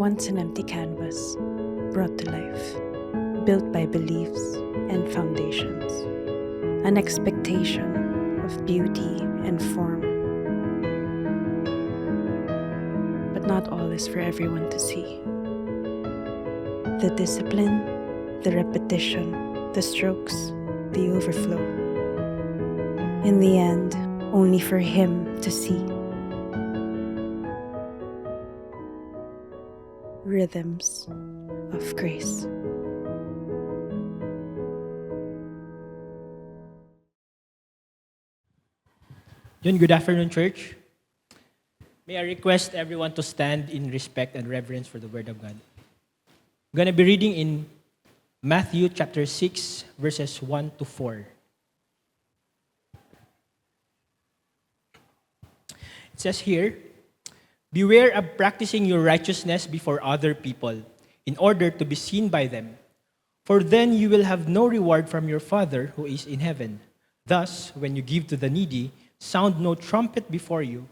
once an empty canvas, brought to life, built by beliefs and foundations, an expectation of beauty and form. But not all is for everyone to see. The discipline, the repetition, the strokes, the overflow. In the end, only for him to see. Rhythms of Grace. Good afternoon, church. May I request everyone to stand in respect and reverence for the Word of God. I'm going to be reading in Matthew chapter 6, verses 1 to 4. It says here, "Beware of practicing your righteousness before other people, in order to be seen by them. For then you will have no reward from your Father who is in heaven. Thus, when you give to the needy, sound no trumpet before you,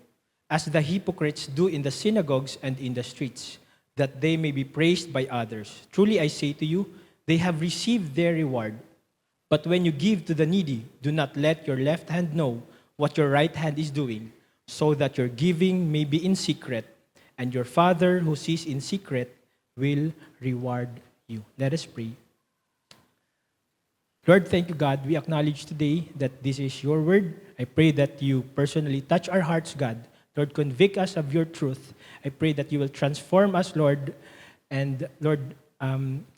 as the hypocrites do in the synagogues and in the streets, that they may be praised by others. Truly I say to you, they have received their reward. But when you give to the needy, do not let your left hand know what your right hand is doing, so that your giving may be in secret, and your Father who sees in secret will reward you." Let us pray. Lord, thank you, God. We acknowledge today that this is your word. I pray that you personally touch our hearts, God. Lord, convict us of your truth. I pray that you will transform us, Lord. And Lord,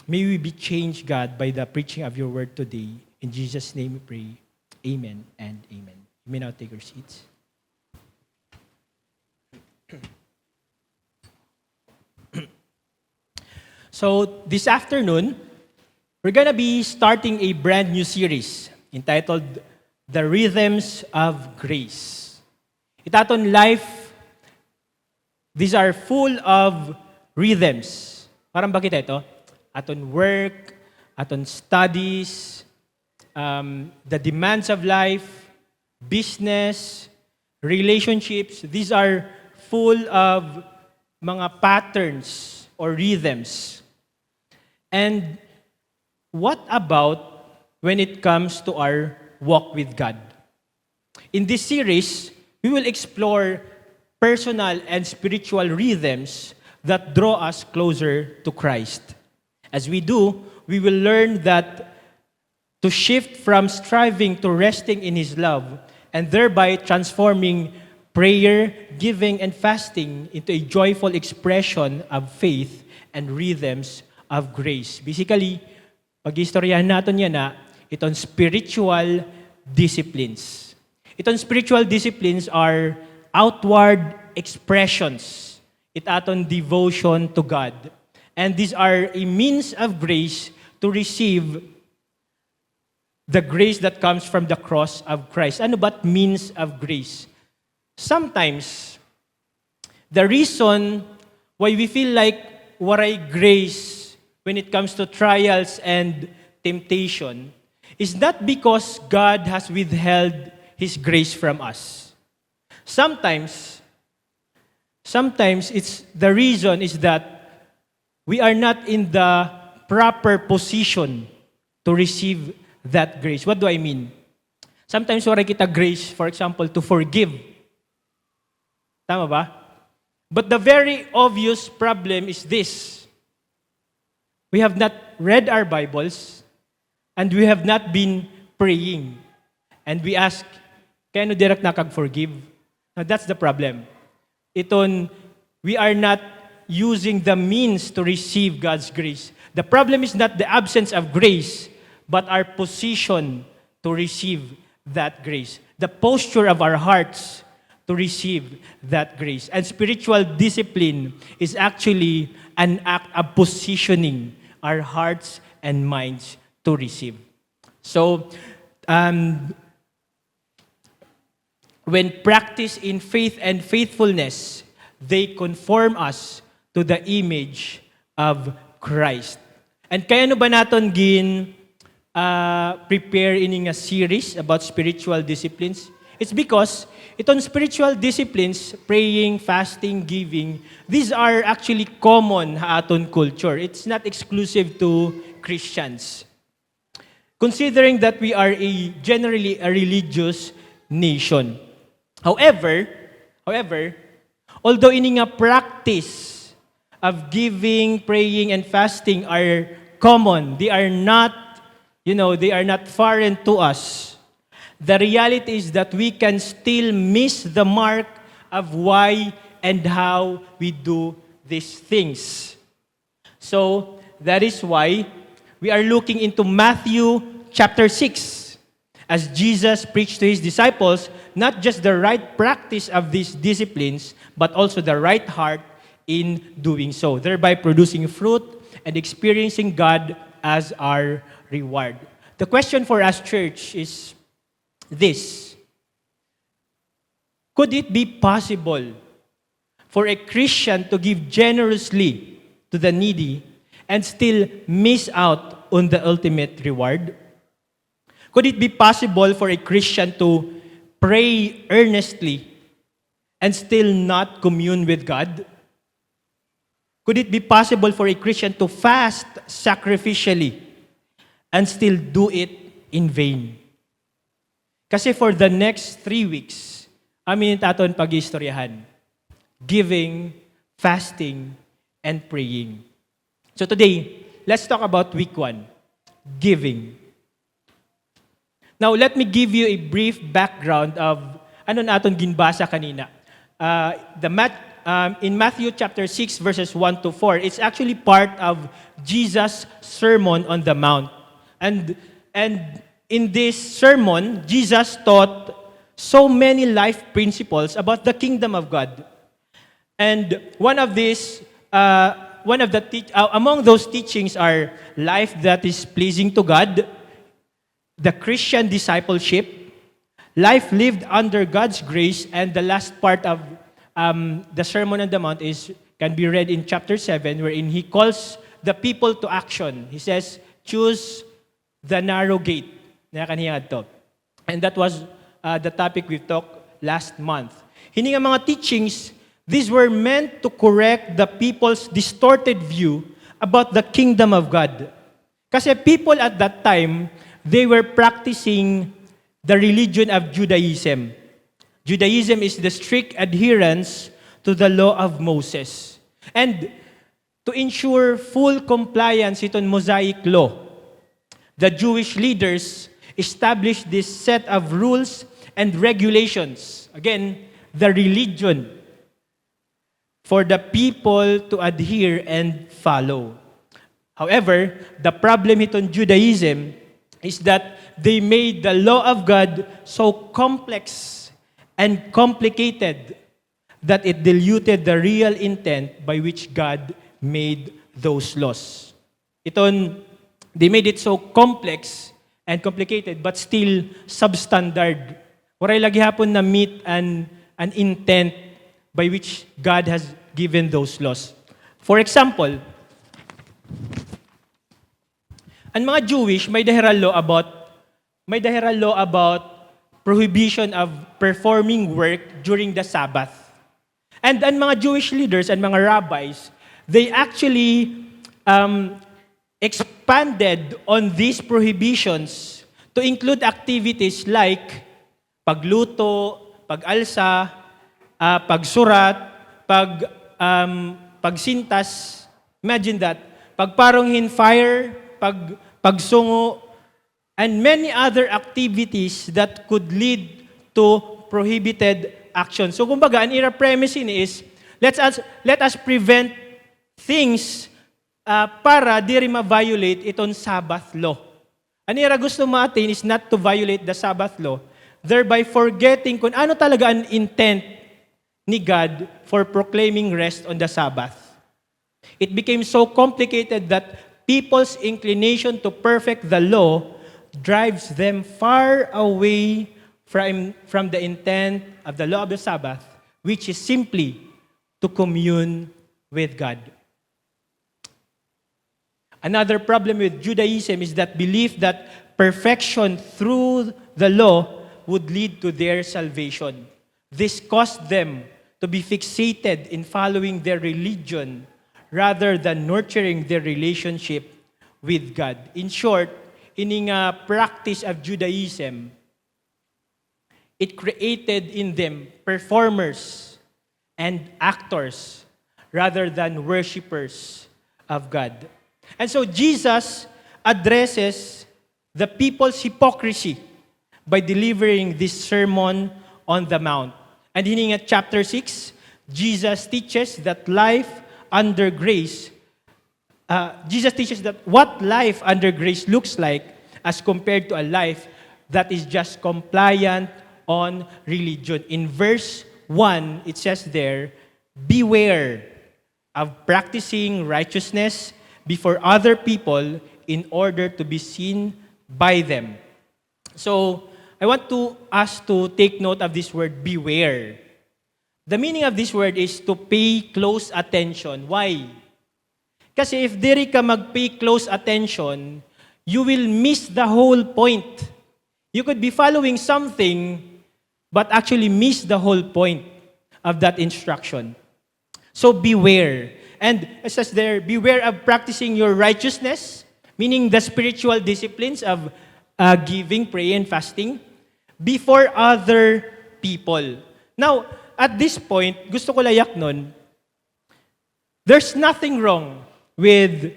may we be changed, God, by the preaching of your word today. In Jesus' name we pray. Amen and amen. You may now take your seats. So this afternoon, we're going to be starting a brand new series entitled The Rhythms of Grace. Itaton life, these are full of rhythms. Parang bakit ito? Aton work, aton studies, the demands of life, business, relationships. These are full of mga patterns or rhythms. And what about when it comes to our walk with God? In this series, we will explore personal and spiritual rhythms that draw us closer to Christ. As we do, we will learn that to shift from striving to resting in His love, and thereby transforming prayer, giving, and fasting into a joyful expression of faith and rhythms of grace. Basically, pag-istoryahan natin yan itong spiritual disciplines. Itong spiritual disciplines are outward expressions. It aton devotion to God. And these are a means of grace to receive the grace that comes from the cross of Christ. Ano ba't means of grace? Sometimes, the reason why we feel like waray grace when it comes to trials and temptation is not because God has withheld His grace from us. Sometimes it's the reason is that we are not in the proper position to receive that grace. What do I mean? Sometimes wala kita grace, for example, to forgive. Tama ba? But the very obvious problem is this. We have not read our Bibles, and we have not been praying. And we ask, kaya no direct nakag-forgive? Now that's the problem. We are not using the means to receive God's grace. The problem is not the absence of grace, but our position to receive that grace. The posture of our hearts to receive that grace. And spiritual discipline is actually an act of positioning our hearts and minds to receive. So, when practiced in faith and faithfulness, they conform us to the image of Christ. And kaya no ba naton prepare in a series about spiritual disciplines? It's because itong spiritual disciplines, praying, fasting, giving, these are actually common sa aton culture. It's not exclusive to Christians. Considering that we are generally a religious nation. However, although ini nga practice of giving, praying, and fasting are common, they are not foreign to us. The reality is that we can still miss the mark of why and how we do these things. So, that is why we are looking into Matthew chapter 6. As Jesus preached to His disciples, not just the right practice of these disciplines, but also the right heart in doing so, thereby producing fruit and experiencing God as our reward. The question for us, church, is this: could it be possible for a Christian to give generously to the needy and still miss out on the ultimate reward? Could it be possible for a Christian to pray earnestly and still not commune with God? Could it be possible for a Christian to fast sacrificially and still do it in vain? Kasi for the next 3 weeks, amin taton pag-istoryahan. Giving, fasting, and praying. So today, let's talk about week 1, giving. Now, let me give you a brief background of ano naton ginbasa kanina. In Matthew chapter 6, verses 1 to 4, it's actually part of Jesus' Sermon on the Mount. And in this sermon, Jesus taught so many life principles about the kingdom of God. And among those teachings are life that is pleasing to God, the Christian discipleship, life lived under God's grace, and the last part of the Sermon on the Mount can be read in chapter 7, wherein He calls the people to action. He says, choose the narrow gate. And that was the topic we talked last month. Hini nga mga teachings, these were meant to correct the people's distorted view about the kingdom of God. Kasi people at that time, they were practicing the religion of Judaism. Judaism is the strict adherence to the law of Moses. And to ensure full compliance iton Mosaic law, the Jewish leaders established this set of rules and regulations. Again, the religion for the people to adhere and follow. However, the problem iton Judaism is that they made the law of God so complex and complicated that it diluted the real intent by which God made those laws. They made it so complex and complicated, but still substandard. Waray lagi hapon na meet an intent by which God has given those laws. For example, ang mga Jewish may dahiral law about prohibition of performing work during the Sabbath. And ang mga Jewish leaders and mga rabbis, they actually expanded on these prohibitions to include activities like pagluto, pag-alsa, pagsurat, pagsintas. Imagine that. Pagparunghin fire, pagsungo, and many other activities that could lead to prohibited action. So kumbaga, ang premise is, let us prevent things para di rin ma-violate itong Sabbath law. Ang gusto natin is not to violate the Sabbath law, thereby forgetting kung ano talaga ang intent ni God for proclaiming rest on the Sabbath. It became so complicated that people's inclination to perfect the law drives them far away from the intent of the law of the Sabbath, which is simply to commune with God. Another problem with Judaism is that belief that perfection through the law would lead to their salvation. This caused them to be fixated in following their religion rather than nurturing their relationship with God. In short, ining practice of Judaism, it created in them performers and actors rather than worshipers of God. And so Jesus addresses the people's hypocrisy by delivering this Sermon on the Mount. And in chapter 6, Jesus teaches that life under grace, Jesus teaches that what life under grace looks like as compared to a life that is just compliant on religion. In verse 1, it says there, beware of practicing righteousness before other people in order to be seen by them. So, I want us to take note of this word, beware. The meaning of this word is to pay close attention. Why? Kasi if diri ka mag-pay close attention, you will miss the whole point. You could be following something, but actually miss the whole point of that instruction. So beware. And it says there, beware of practicing your righteousness, meaning the spiritual disciplines of giving, praying, and fasting, before other people. Now, at this point, gusto ko layak nun, there's nothing wrong with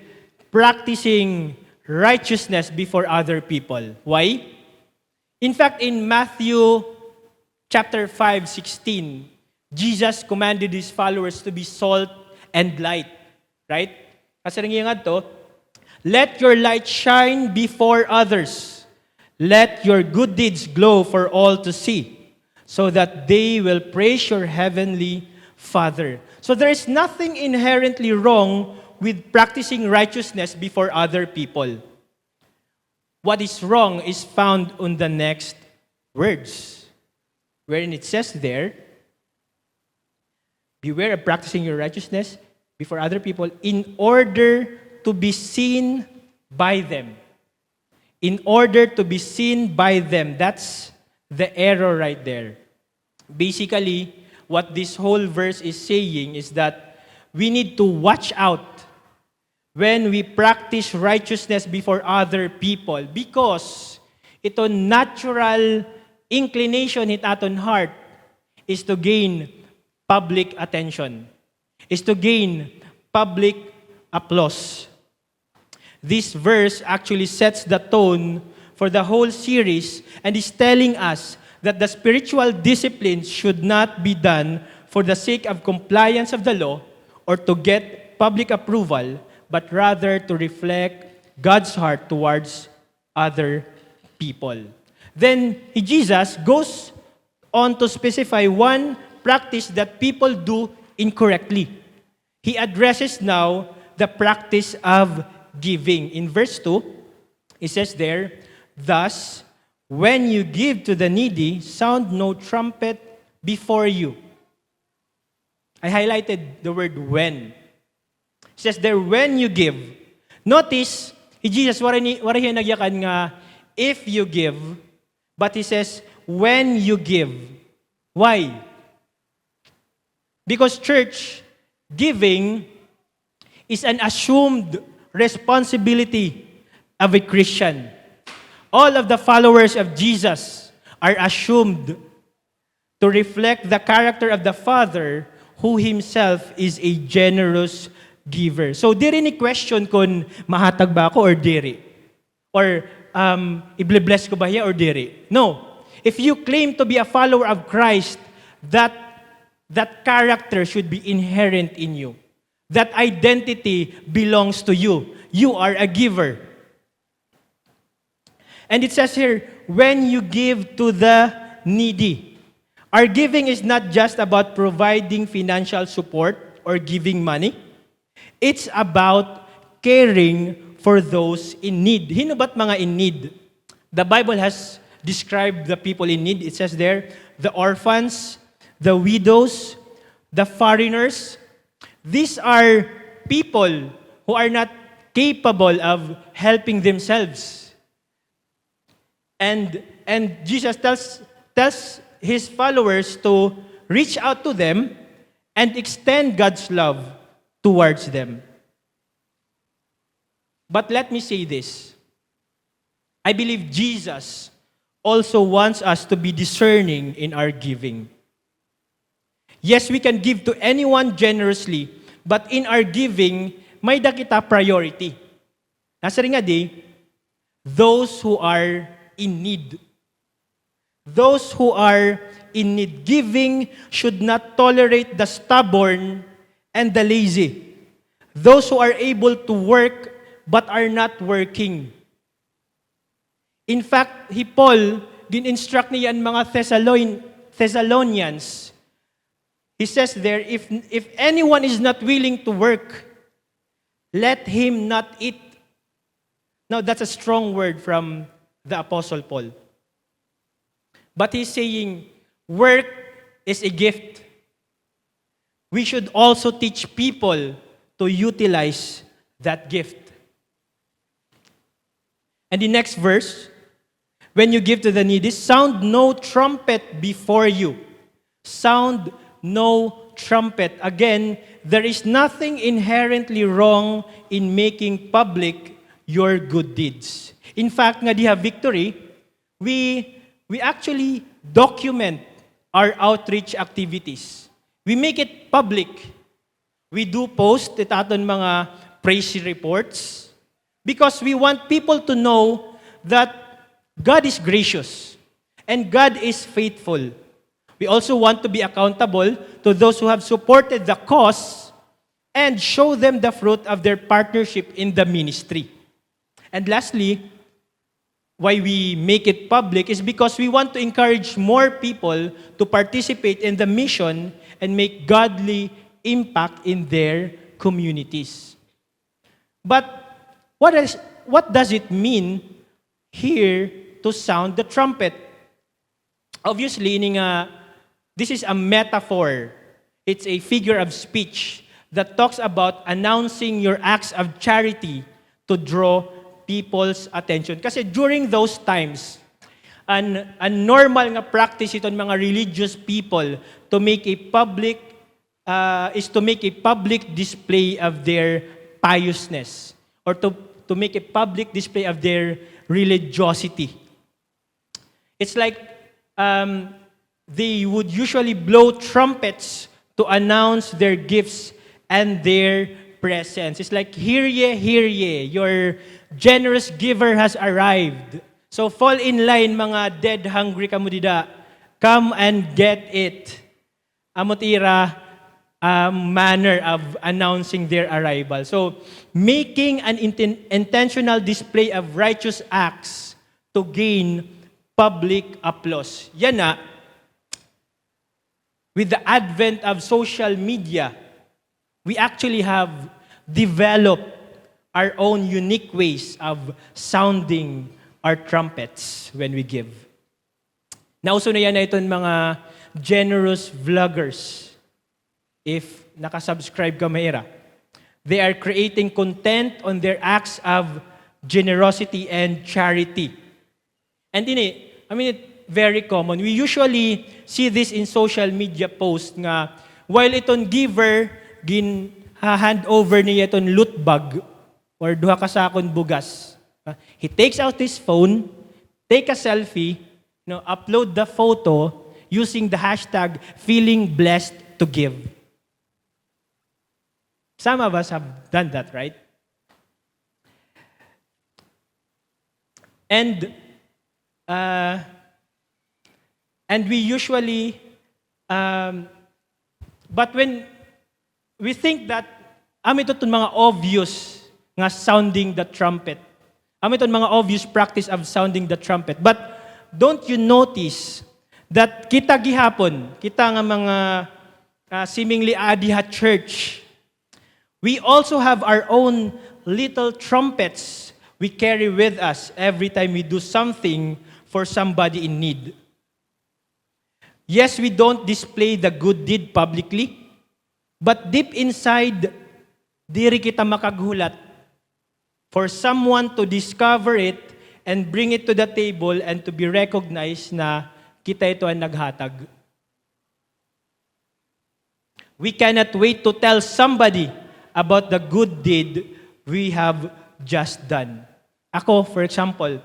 practicing righteousness before other people. Why? In fact, in Matthew chapter 5:16, Jesus commanded his followers to be salt and light. Right? Kasi nangyayang to, let your light shine before others. Let your good deeds glow for all to see, so that they will praise your heavenly Father. So there is nothing inherently wrong with practicing righteousness before other people. What is wrong is found on the next words, wherein it says there, beware of practicing your righteousness before other people in order to be seen by them. In order to be seen by them. That's the error right there. Basically, what this whole verse is saying is that we need to watch out when we practice righteousness before other people because ito natural inclination hit aton heart is to gain public attention, is to gain public applause. This verse actually sets the tone for the whole series and is telling us that the spiritual disciplines should not be done for the sake of compliance of the law or to get public approval, but rather to reflect God's heart towards other people. Then Jesus goes on to specify one practice that people do incorrectly. He addresses now the practice of giving. In verse 2, it says there, thus, when you give to the needy, sound no trumpet before you. I highlighted the word when. It says there, when you give. Notice, Jesus, wala nagyakan nga, if you give, but he says, when you give. Why? Because church, giving is an assumed responsibility of a Christian. All of the followers of Jesus are assumed to reflect the character of the Father who Himself is a generous giver. So, diri ni question kung mahatag ba ako or diri? Or i-bless ko ba hiya or diri? No. If you claim to be a follower of Christ, that character should be inherent in you. That identity belongs to you. You are a giver. And it says here, when you give to the needy. Our giving is not just about providing financial support or giving money. It's about caring for those in need. Hino ba't mga in need? The Bible has described the people in need. It says there, the orphans, the widows, the foreigners. These are people who are not capable of helping themselves. And Jesus tells tells his followers to reach out to them and extend God's love towards them. But let me say this. I believe Jesus also wants us to be discerning in our giving. Yes, we can give to anyone generously, but in our giving, may kita priority. Nasa rin nga di, those who are in need. Those who are in need. Giving should not tolerate the stubborn and the lazy. Those who are able to work but are not working. In fact, Paul, din-instruct niya ang mga Thessalonians. He says there, if anyone is not willing to work, let him not eat. Now, that's a strong word from the Apostle Paul. But he's saying, work is a gift. We should also teach people to utilize that gift. And the next verse, when you give to the needy, sound no trumpet before you. Sound no trumpet. Again, there is nothing inherently wrong in making public your good deeds. In fact, nga diha victory, we actually document our outreach activities. We make it public. We do post itaton mga praise reports because we want people to know that God is gracious and God is faithful. We also want to be accountable to those who have supported the cause and show them the fruit of their partnership in the ministry. And lastly, why we make it public is because we want to encourage more people to participate in the mission and make godly impact in their communities. But what does it mean here to sound the trumpet? Obviously, this is a metaphor. It's a figure of speech that talks about announcing your acts of charity to draw people's attention. Kasi during those times, a normal nga practice iton mga religious people to make a public display of their piousness or to make a public display of their religiosity. It's like they would usually blow trumpets to announce their gifts and their presence. It's like, hear ye, your generous giver has arrived. So fall in line, mga dead hungry kamudida. Come and get it. Amotira manner of announcing their arrival. So making an intentional display of righteous acts to gain public applause. Yan na, with the advent of social media, we actually have developed our own unique ways of sounding our trumpets when we give. Nauso na yan na itong mga generous vloggers. If nakasubscribe ka, Mayra, they are creating content on their acts of generosity and charity. And it's very common. We usually see this in social media posts nga, while itong giver, hand over niya itong loot bag or duha ka sakon bugas. He takes out his phone, take a selfie, upload the photo using the hashtag feeling blessed to give. Some of us have done that, right? And we usually, but when we think that, ito itong mga obvious nga sounding the trumpet. Itong mga obvious practice of sounding the trumpet. But don't you notice that kita gihapon, kita nga mga seemingly adiha church, we also have our own little trumpets we carry with us every time we do something for somebody in need. Yes, we don't display the good deed publicly, but deep inside, diri kita makaghulat for someone to discover it and bring it to the table and to be recognized na kita ito ang naghatag. We cannot wait to tell somebody about the good deed we have just done. Ako, for example,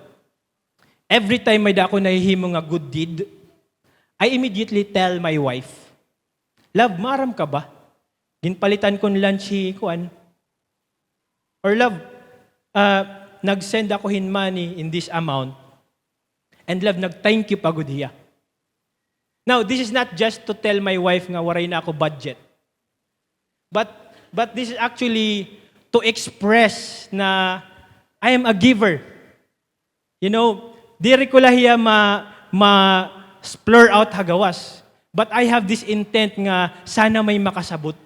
every time may dako nahihimo nga good deed, I immediately tell my wife, "Love, maram ka ba? Ginpalitan kong lunch kuan." Or love, nag-send ako hin money in this amount. And love, nag-thank you pagod hiya. Now, this is not just to tell my wife nga waray na ako budget. But this is actually to express na I am a giver. You know, diri ko lahiya ma-splur out hagawas. But I have this intent nga sana may makasabot.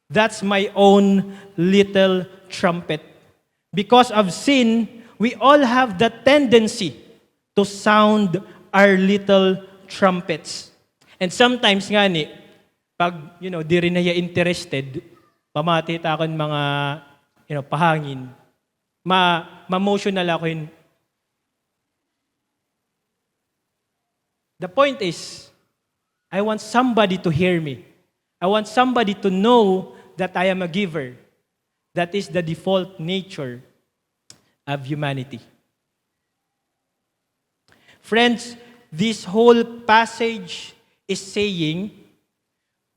That's my own little trumpet. Because of sin, we all have the tendency to sound our little trumpets. And sometimes nga ni, pag, di rin na interested, pamati takon mga, pahangin, ma-emotional ako yun. The point is, I want somebody to hear me. I want somebody to know that I am a giver. That is the default nature of humanity. Friends, this whole passage is saying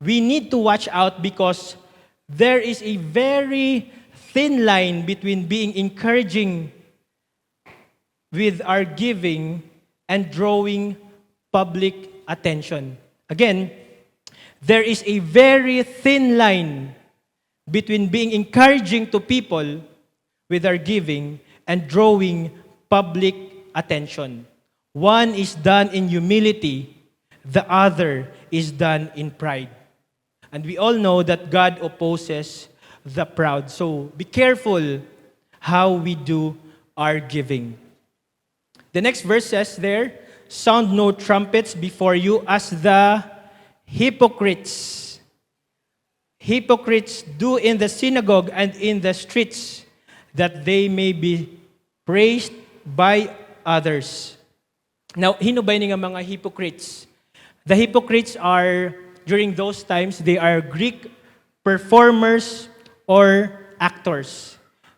we need to watch out because there is a very thin line between being encouraging with our giving and drawing public attention. Again, there is a very thin line between being encouraging to people with our giving and drawing public attention. One is done in humility, the other is done in pride. And we all know that God opposes the proud. So be careful how we do our giving. The next verse says there, "Sound no trumpets before you as the hypocrites. Hypocrites do in the synagogue and in the streets, that they may be praised by others." Now, hinubay ni nga mga hypocrites. The hypocrites are, during those times, they are Greek performers or actors.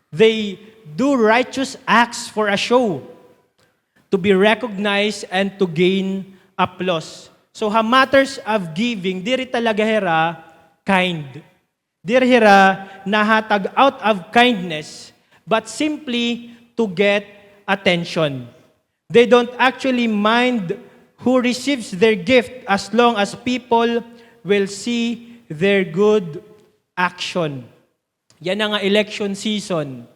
They do righteous acts for a show, to be recognized and to gain applause. So, matters of giving, diri talaga hera kind. Diri hera nahatag out of kindness, but simply to get attention. They don't actually mind who receives their gift as long as people will see their good action. Yan nga election season.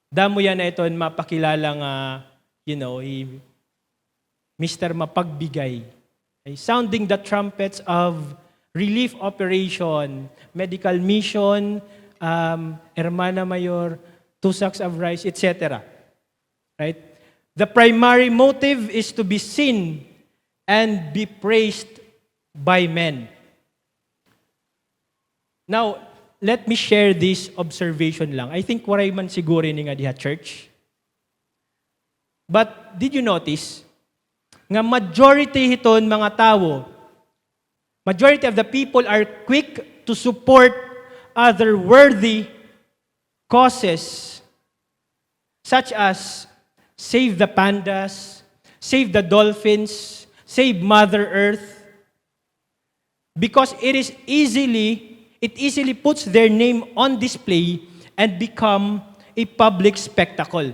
Damo yan na ito mapakilala nga, Mr. Mapagbigay. Sounding the trumpets of relief operation, medical mission, Hermana Mayor, 2 sacks of rice, etc. Right? The primary motive is to be seen and be praised by men. Now, let me share this observation lang. I think waray man siguro ni nga diha church. But did you notice nga majority hiton mga tao, majority of the people are quick to support other worthy causes such as save the pandas, save the dolphins, save Mother Earth, because it easily puts their name on display and become a public spectacle.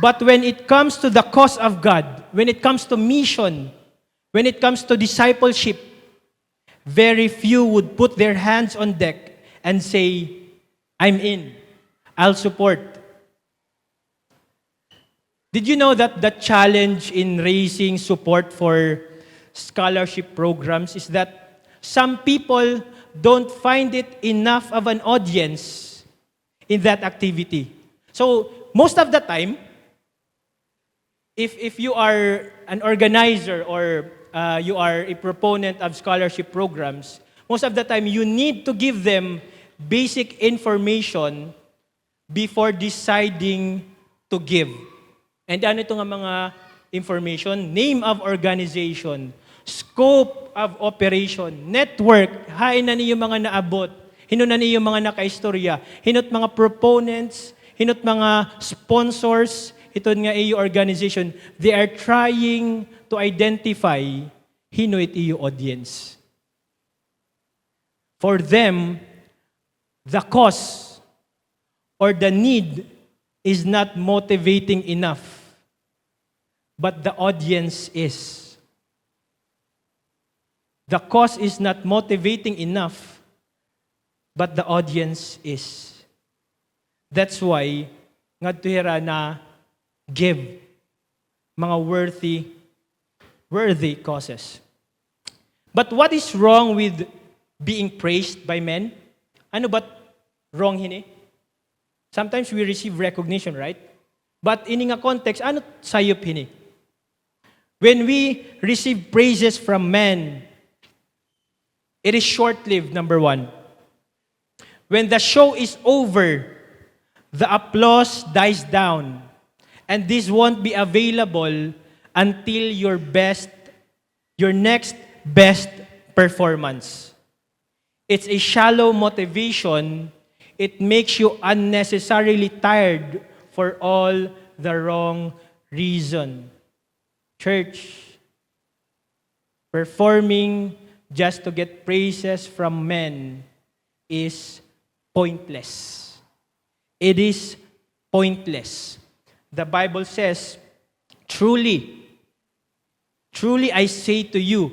But when it comes to the cause of God, when it comes to mission, when it comes to discipleship, very few would put their hands on deck and say, "I'm in, I'll support." Did you know that the challenge in raising support for scholarship programs is that some people don't find it enough of an audience in that activity? So, most of the time, if you are an organizer or you are a proponent of scholarship programs, most of the time you need to give them basic information before deciding to give. And ano ito nga mga information, name of organization, scope of operation, network, hain na niyo mga naabot, hinot na niyo mga nakaistorya, hinot mga proponents, hinot mga sponsors, ito nga iyo organization, they are trying to identify hino it iyo audience. For them, the cause or the need is not motivating enough, but the audience is. The cause is not motivating enough, but the audience is. That's why, ngadto hira na give mga worthy causes. But what is wrong with being praised by men? Ano ba't wrong hini? Sometimes we receive recognition, right? But in nga context, ano sayop hini? When we receive praises from men, it is short-lived, number one. When the show is over, the applause dies down. And this won't be available until your next best performance. It's a shallow motivation. It makes you unnecessarily tired for all the wrong reason. Church, performing just to get praises from men is pointless. It is pointless. The Bible says, truly I say to you,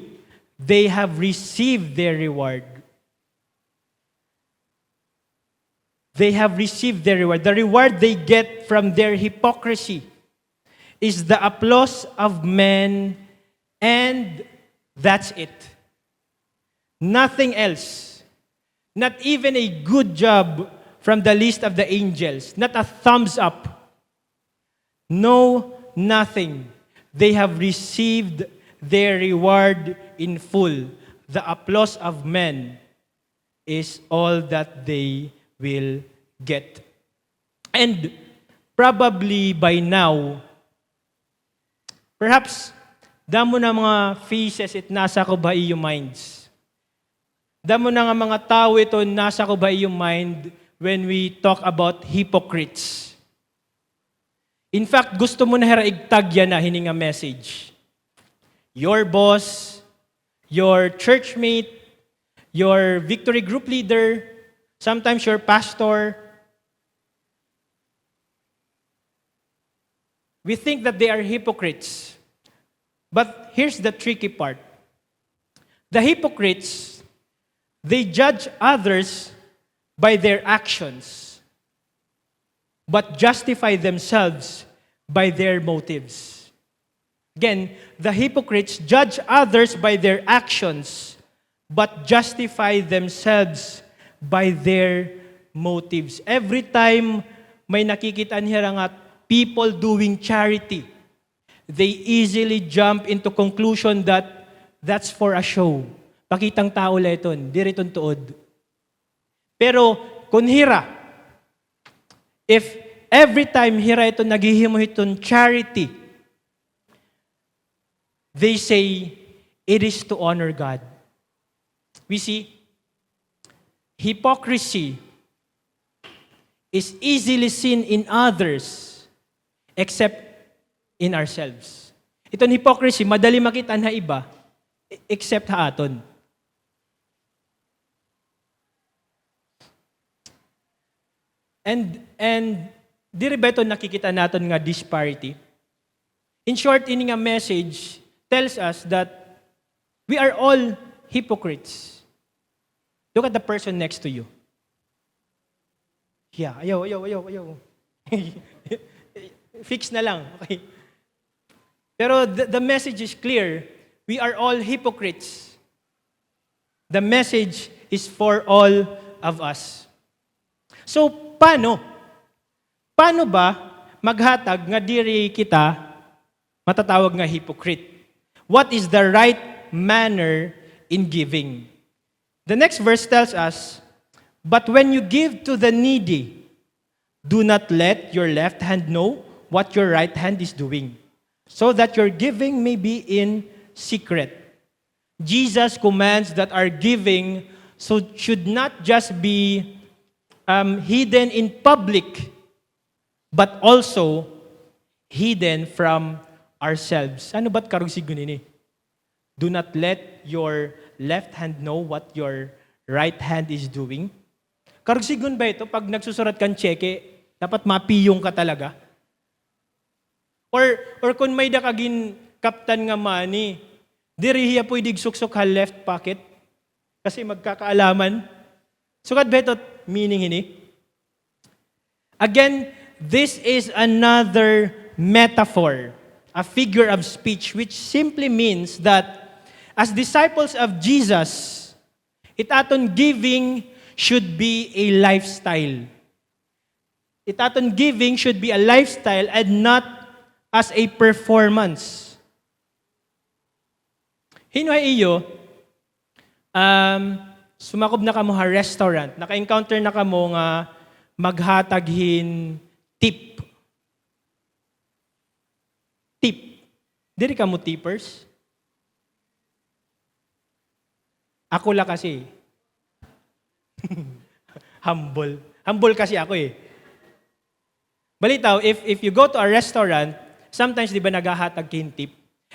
they have received their reward. They have received their reward. The reward they get from their hypocrisy is the applause of men, and that's it. Nothing else. Not even a good job from the list of the angels. Not a thumbs up. No, nothing. They have received their reward in full. The applause of men is all that they will get. And probably by now, perhaps, damo na mga faces it nasa ko ba iyong minds? Damo na nga mga tao ito nasa ko ba iyong mind when we talk about hypocrites? In fact, gusto mo na heraigtag yan na hininga message. Your boss, your churchmate, your victory group leader, sometimes your pastor. We think that they are hypocrites. But here's the tricky part. The hypocrites, they judge others by their actions, but justify themselves by their motives. Again, the hypocrites judge others by their actions, but justify themselves by their motives. Every time may nakikita niya nga people doing charity, they easily jump into conclusion that that's for a show. Pakitang tao la iton, diriton tuod. Pero kung hira, if every time hira ito naghihimo iton charity, they say it is to honor God. We see, hypocrisy is easily seen in others except in ourselves. Itong hypocrisy, madali makita na iba except ha aton. And diri ba ito nakikita natin nga disparity? In short, ini nga message tells us that we are all hypocrites. Look at the person next to you. Yeah, ayaw. Fix na lang, okay? Pero the message is clear. We are all hypocrites. The message is for all of us. So, paano? Paano ba maghatag nga diri kita matatawag nga hypocrite? What is the right manner in giving? The next verse tells us, but when you give to the needy, do not let your left hand know what your right hand is doing, so that your giving may be in secret. Jesus commands that our giving should not just be hidden in public, but also hidden from ourselves. Ano ba't karugsigon ini? Do not let your left hand know what your right hand is doing. Karugsigon ba ito? Pag nagsusurat kang cheque, dapat mapiyong ka talaga? Or kung may dakagin kaptan nga money, dirihiya po idigsuksok ha left pocket kasi magkakaalaman. Sukat ba ito meaning ini? Again, this is another metaphor, a figure of speech, which simply means that as disciples of Jesus, itaton giving should be a lifestyle. Itaton giving should be a lifestyle and not as a performance. Hinuhay iyo, sumakob na kamo ha restaurant, naka-encounter na kamo nga maghataghin tip. Tip. Diri kamo tippers? Ako la kasi. Humble. Humble kasi ako eh. Balitaw, if you go to a restaurant, sometimes di ba naghahatag kin tip?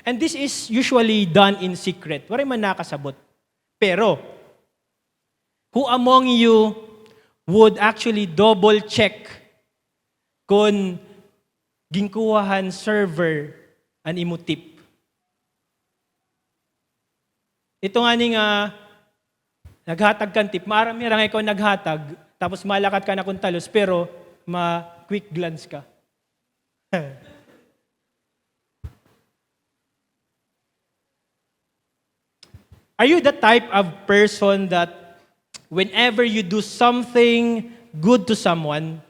And this is usually done in secret. Waray man nakasabot. Pero, who among you would actually double check kung ginkuwahan server an imo tip? Ito nga ni nga, naghatag kan tip. Marami lang ikaw naghatag, tapos malakat ka na kung talos, pero ma-quick glance ka. Are you the type of person that whenever you do something good to someone,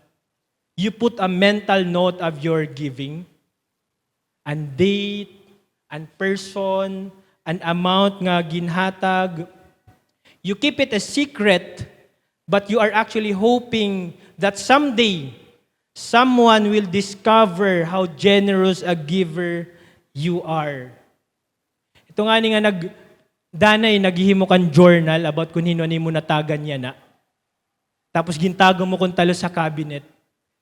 you put a mental note of your giving? An date, an person, an amount nga ginhatag. You keep it a secret, but you are actually hoping that someday, someone will discover how generous a giver you are. Ito nga ni nga danay naghihimo kan journal about kung hino ni mo natagan niya na. Tapos gintago mo kung talo sa cabinet.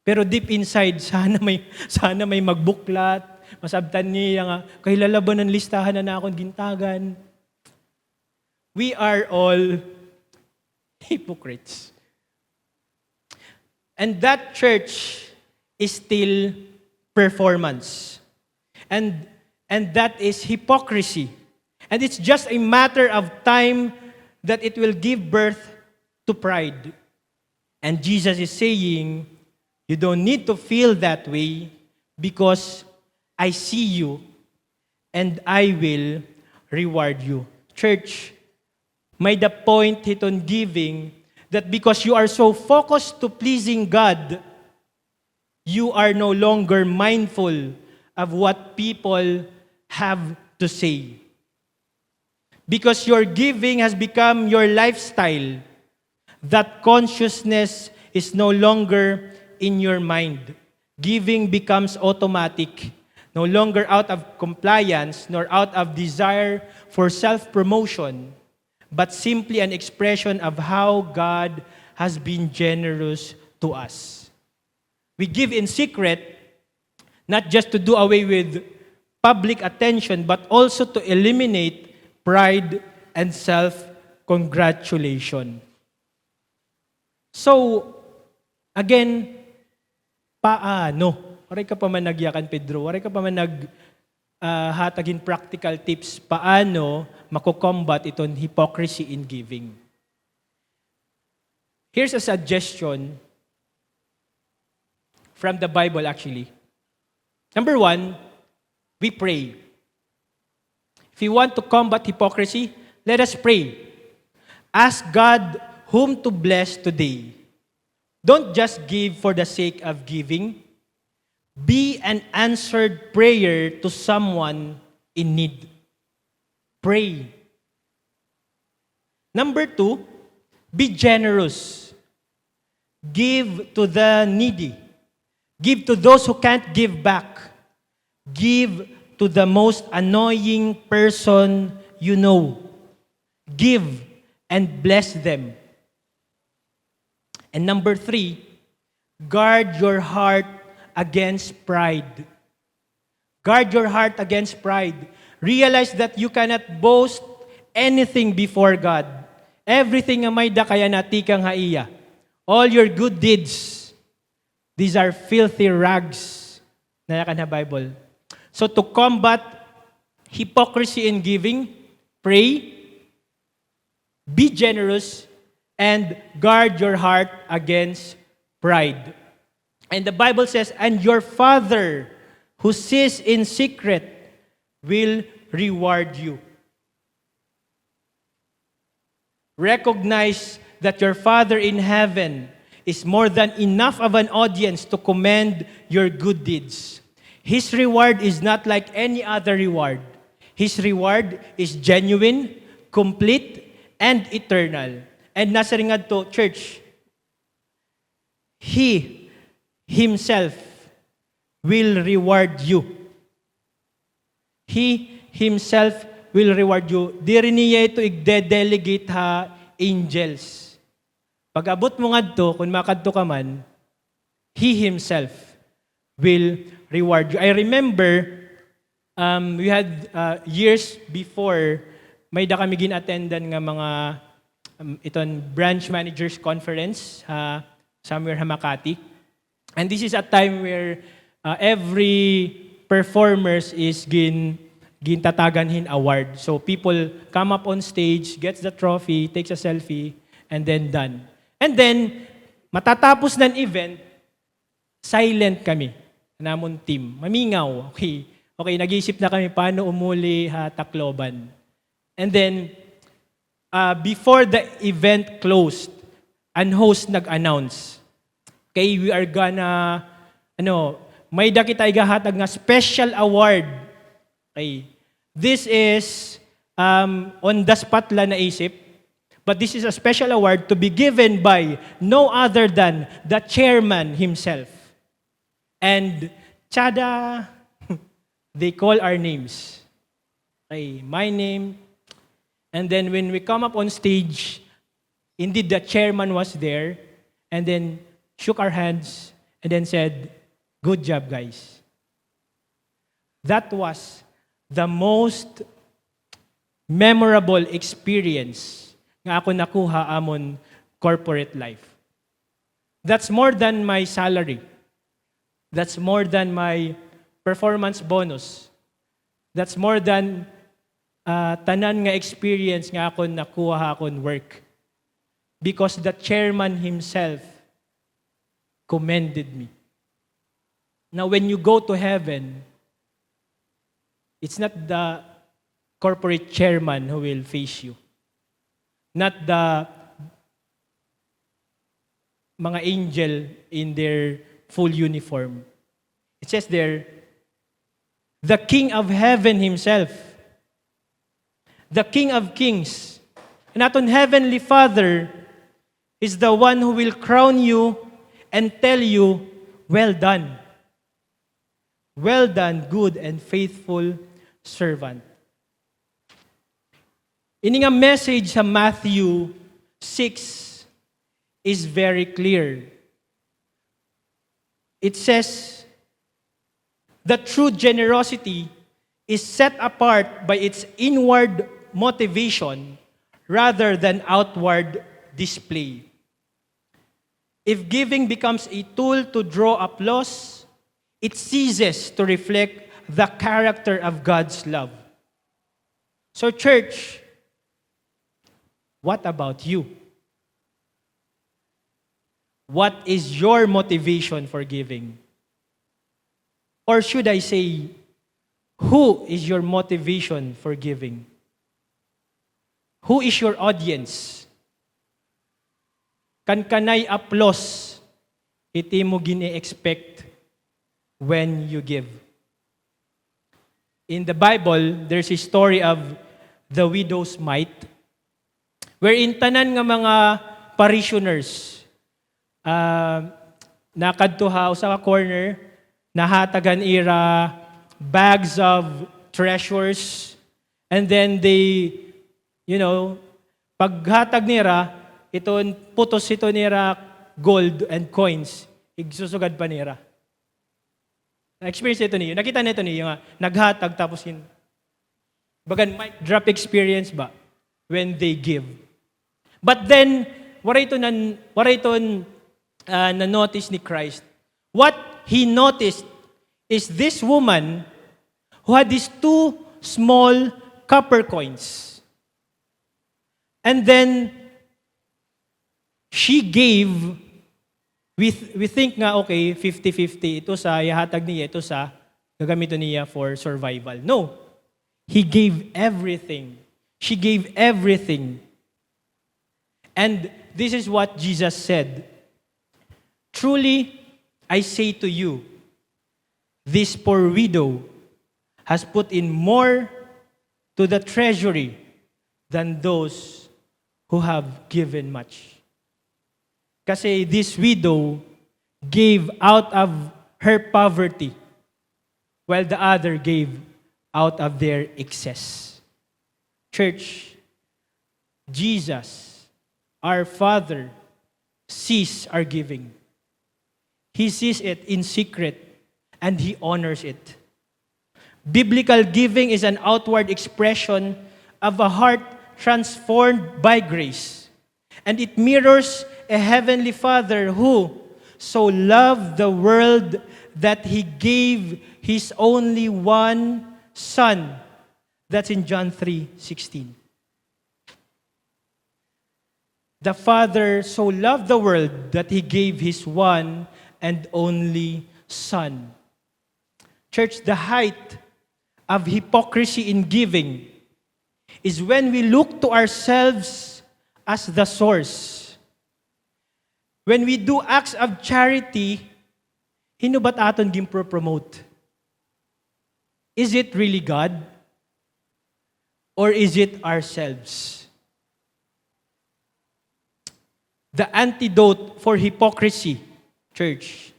Pero deep inside, sana may magbuklat, masabtan niya nga, kahilalaban ng listahan na akong gintagan. We are all hypocrites. And that church is still performance. And that is hypocrisy. And it's just a matter of time that it will give birth to pride. And Jesus is saying, you don't need to feel that way because I see you and I will reward you. Church, may the point hiton giving that because you are so focused to pleasing God, you are no longer mindful of what people have to say. Because your giving has become your lifestyle, that consciousness is no longer in your mind. Giving becomes automatic, no longer out of compliance nor out of desire for self-promotion, but simply an expression of how God has been generous to us. We give in secret, not just to do away with public attention, but also to eliminate pride and self-congratulation. So, again, paano? Waray ka pa man nagyakan, Pedro. Waray ka pa man hatagin practical tips paano mako-combat itong hypocrisy in giving. Here's a suggestion from the Bible actually. Number 1, we pray. If you want to combat hypocrisy, let us pray. Ask God whom to bless today. Don't just give for the sake of giving. Be an answered prayer to someone in need. Pray. Number 2, be generous. Give to the needy. Give to those who can't give back. Give to the most annoying person you know. Give and bless them. And number 3, guard your heart against pride. Guard your heart against pride. Realize that you cannot boast anything before God. Everything nga may dakaya na tikang haiya. All your good deeds, these are filthy rags. Nayakan na Bible. So to combat hypocrisy in giving, pray, be generous, and guard your heart against pride. And the Bible says, and your Father who sees in secret will reward you. Recognize that your Father in heaven is more than enough of an audience to commend your good deeds. His reward is not like any other reward. His reward is genuine, complete, and eternal. And nasa rin nga to, church, He Himself will reward you. He Himself will reward you. Di rin niya ito i-delegate ha angels. Pag abot mo nga to, kung makadto ka man, He Himself will reward you. I remember, we had years before, may da kami gin-attendan nga mga iton branch managers conference somewhere Makati. And this is a time where every performers is gintataganhin award. So people come up on stage, gets the trophy, takes a selfie, and then done. And then, matatapos ng event, silent kami. Namon team. Mamingaw. Okay, nag-iisip na kami paano umuli Tacloban. And then, before the event closed, an host nag-announce, okay, we are gonna, may dakita igahatag nga special award. Okay. This is on the spot la naisip, but this is a special award to be given by no other than the chairman himself. And, tada, they call our names. Okay, my name. And then when we come up on stage, indeed the chairman was there, and then shook our hands, and then said, "Good job, guys." That was the most memorable experience nga ako nakuha amon corporate life. That's more than my salary. That's more than my performance bonus. That's more than tanan nga experience nga ako nakuha akon work. Because the chairman himself commended me. Now, when you go to heaven, it's not the corporate chairman who will face you. Not the mga angel in their full uniform. It says there, the King of heaven himself, the King of kings, and aton Heavenly Father is the one who will crown you and tell you, "Well done. Well done, good and faithful servant." Ini nga message sa Matthew 6 is very clear. It says that true generosity is set apart by its inward motivation rather than outward display. If giving becomes a tool to draw applause, it ceases to reflect the character of God's love. So, church, what about you? What is your motivation for giving? Or should I say, who is your motivation for giving? Who is your audience? Kanay applause, iti mo gini-expect when you give. In the Bible, there's a story of the widow's mite, wherein tanan nga mga parishioners, nakadtuha sa corner, nahatagan ira bags of treasures, and then they, paghatag nira, putos ito nira gold and coins, igsusugad pa nira. Na-experience ito niyo. Nakita nito niyo nga, naghatag tapos bagan mic drop experience ba when they give. But then, wala ito na-notice ni Christ. What He noticed is this woman who had these 2 small copper coins. And then, she gave, we think nga, okay, 50-50, ito sa ihatag niya, ito sa gagamitin niya for survival. No. He gave everything. She gave everything. And this is what Jesus said. Truly, I say to you, this poor widow has put in more to the treasury than those who have given much. Kasi this widow gave out of her poverty, while the other gave out of their excess. Church, Jesus, our Father, sees our giving. He sees it in secret, and He honors it. Biblical giving is an outward expression of a heart transformed by grace. And it mirrors a heavenly Father who so loved the world that He gave His only one Son. That's in John 3:16. The Father so loved the world that He gave His one and only Son. Church, the height of hypocrisy in giving is when we look to ourselves as the source. When we do acts of charity, hino ba't aton gimpropromote? Is it really God? Or is it ourselves? The antidote for hypocrisy, church,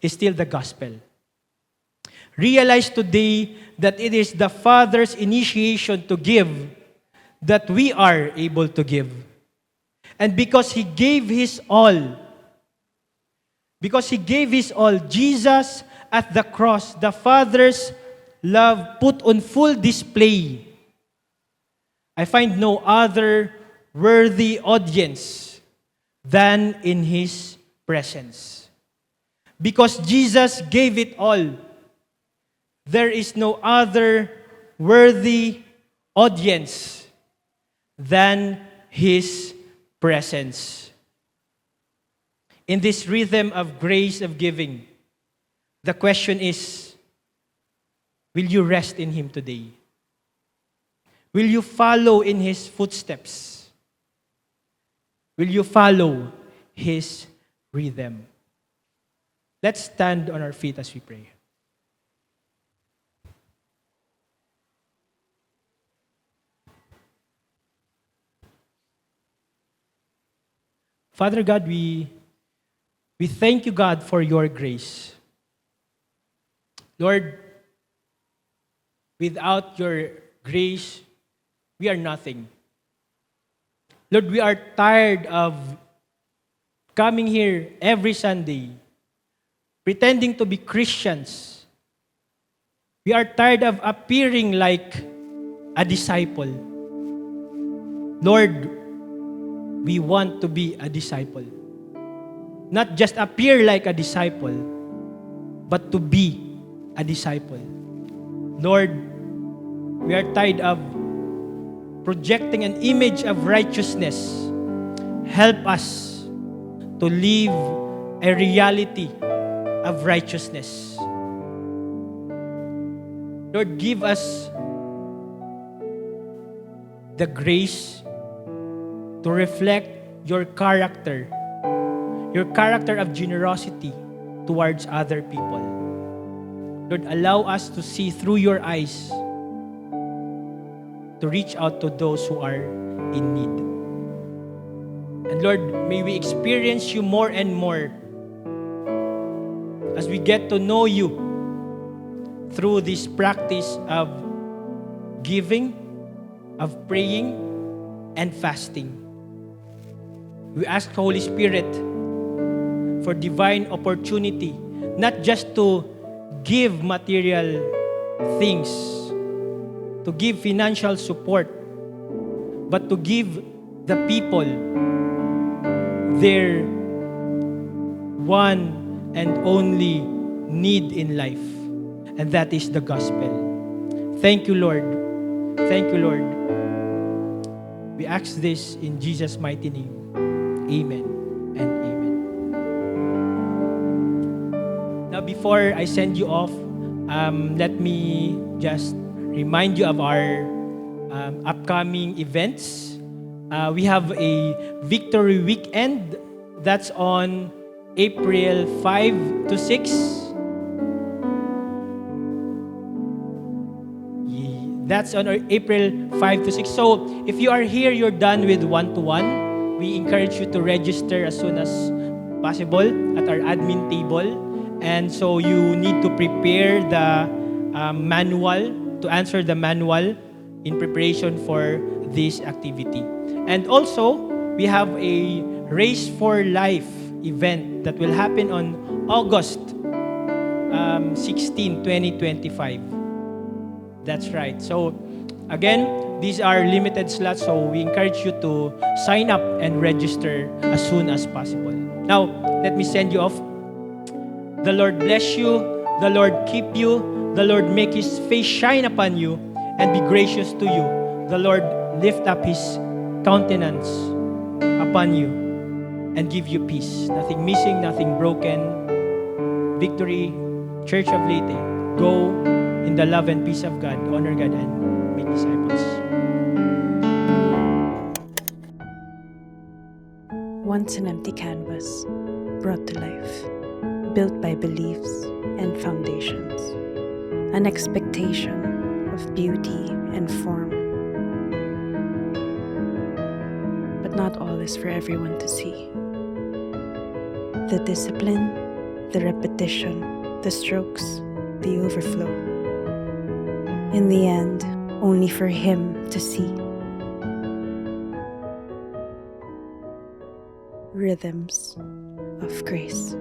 is still the gospel. Realize today that it is the Father's initiation to give that we are able to give. And because He gave His all, Jesus at the cross, the Father's love put on full display. I find no other worthy audience than in His presence. Because Jesus gave it all, there is no other worthy audience than His presence. In this rhythm of grace of giving, the question is, will you rest in Him today? Will you follow in His footsteps? Will you follow His rhythm? Let's stand on our feet as we pray. Father God, we thank you, God, for your grace. Lord, without your grace, we are nothing. Lord, we are tired of coming here every Sunday, pretending to be Christians. We are tired of appearing like a disciple. Lord, we want to be a disciple. Not just appear like a disciple, but to be a disciple. Lord, we are tired of projecting an image of righteousness. Help us to live a reality of righteousness. Lord, give us the grace to reflect your character of generosity towards other people. Lord, allow us to see through your eyes, to reach out to those who are in need. And Lord, may we experience you more and more as we get to know you through this practice of giving, of praying, and fasting. We ask Holy Spirit for divine opportunity, not just to give material things, to give financial support, but to give the people their one and only need in life, and that is the gospel. Thank you, Lord. Thank you, Lord. We ask this in Jesus' mighty name. Amen and amen. Now, before I send you off, let me just remind you of our upcoming events. We have a Victory Weekend that's on April 5 to 6. That's on April 5 to 6. So if you are here, you're done with one-to-one, we encourage you to register as soon as possible at our admin table. And so you need to prepare the manual, to answer the manual in preparation for this activity. And also, we have a Race for Life event that will happen on August 16, 2025. That's right. So, again, these are limited slots, so we encourage you to sign up and register as soon as possible. Now, let me send you off. The Lord bless you. The Lord keep you. The Lord make His face shine upon you and be gracious to you. The Lord lift up His countenance upon you and give you peace. Nothing missing, nothing broken. Victory, Church of Leyte. Go in the love and peace of God. Honor God and make disciples. Once an empty canvas, brought to life, built by beliefs and foundations, an expectation of beauty and form. But not all is for everyone to see. The discipline, the repetition, the strokes, the overflow. In the end, only for Him to see. Rhythms of Grace.